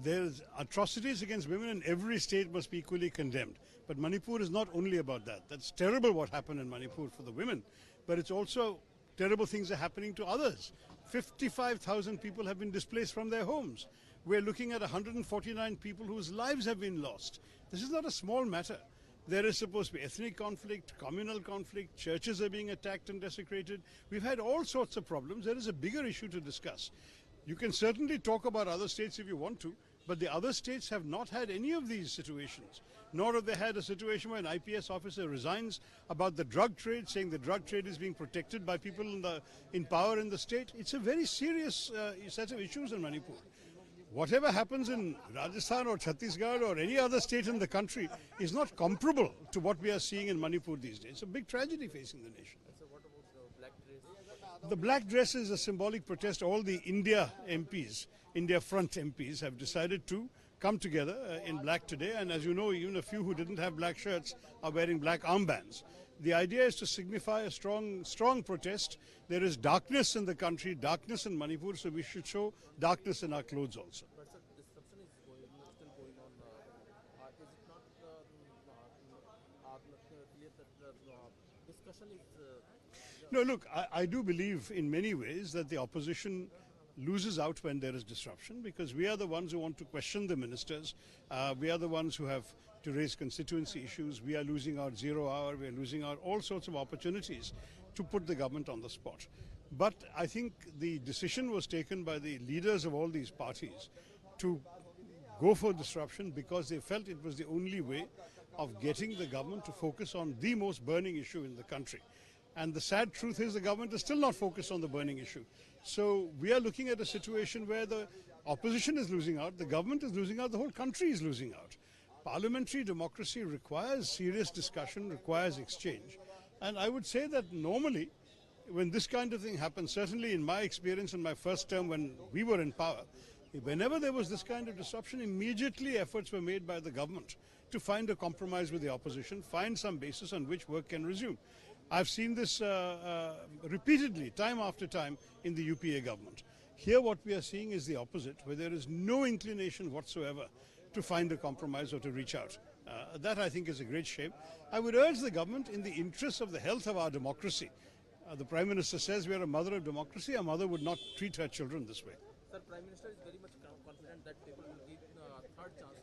there's atrocities against women in every state must be equally condemned. But Manipur is not only about that. That's terrible what happened in Manipur for the women, but it's also terrible things are happening to others. 55,000 people have been displaced from their homes. We're looking at 149 people whose lives have been lost. This is not a small matter. There is supposed to be ethnic conflict, communal conflict, churches are being attacked and desecrated. We've had all sorts of problems. There is a bigger issue to discuss. You can certainly talk about other states if you want to, but the other states have not had any of these situations. Nor have they had a situation where an IPS officer resigns about the drug trade, saying the drug trade is being protected by people in power in the state. It's a very serious set of issues in Manipur. Whatever happens in Rajasthan or Chhattisgarh or any other state in the country is not comparable to what we are seeing in Manipur these days. It's a big tragedy facing the nation. So what about the black dress? The black dress is a symbolic protest. All the India MPs, India Front MPs, have decided to come together in black today. And as you know, even a few who didn't have black shirts are wearing black armbands. The idea is to signify a strong protest. There is darkness in the country, darkness in Manipur, so we should show darkness in our clothes also. But sir, disruption is still going on. Is it not clear that the discussion is... No, look, I do believe in many ways that the opposition loses out when there is disruption, because we are the ones who want to question the ministers. We are the ones who have to raise constituency issues. We are losing our 0 hour. We are losing our all sorts of opportunities to put the government on the spot. But I think the decision was taken by the leaders of all these parties to go for disruption because they felt it was the only way of getting the government to focus on the most burning issue in the country. And the sad truth is the government is still not focused on the burning issue. So we are looking at a situation where the opposition is losing out, the government is losing out, the whole country is losing out. Parliamentary democracy requires serious discussion, requires exchange. And I would say that normally, when this kind of thing happens, certainly in my experience in my first term when we were in power, whenever there was this kind of disruption, immediately efforts were made by the government to find a compromise with the opposition, find some basis on which work can resume. I've seen this repeatedly, time after time, in the UPA government. Here what we are seeing is the opposite, where there is no inclination whatsoever to find a compromise or to reach out. That I think is a great shame. I would urge the government, in the interest of the health of our democracy, the Prime Minister says we are a mother of democracy, a mother would not treat her children this way. Sir, Prime Minister is very much confident that people will give a third chance.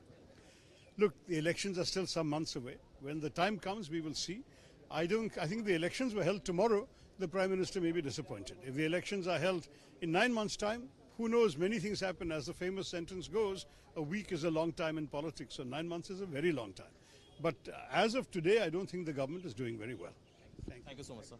Look, the elections are still some months away. When the time comes, we will see. I think the elections were held tomorrow, the Prime Minister may be disappointed. If the elections are held in 9 months' time, who knows, many things happen. As the famous sentence goes, a week is a long time in politics, so 9 months is a very long time. But as of today, I don't think the government is doing very well. Thank you so much, sir.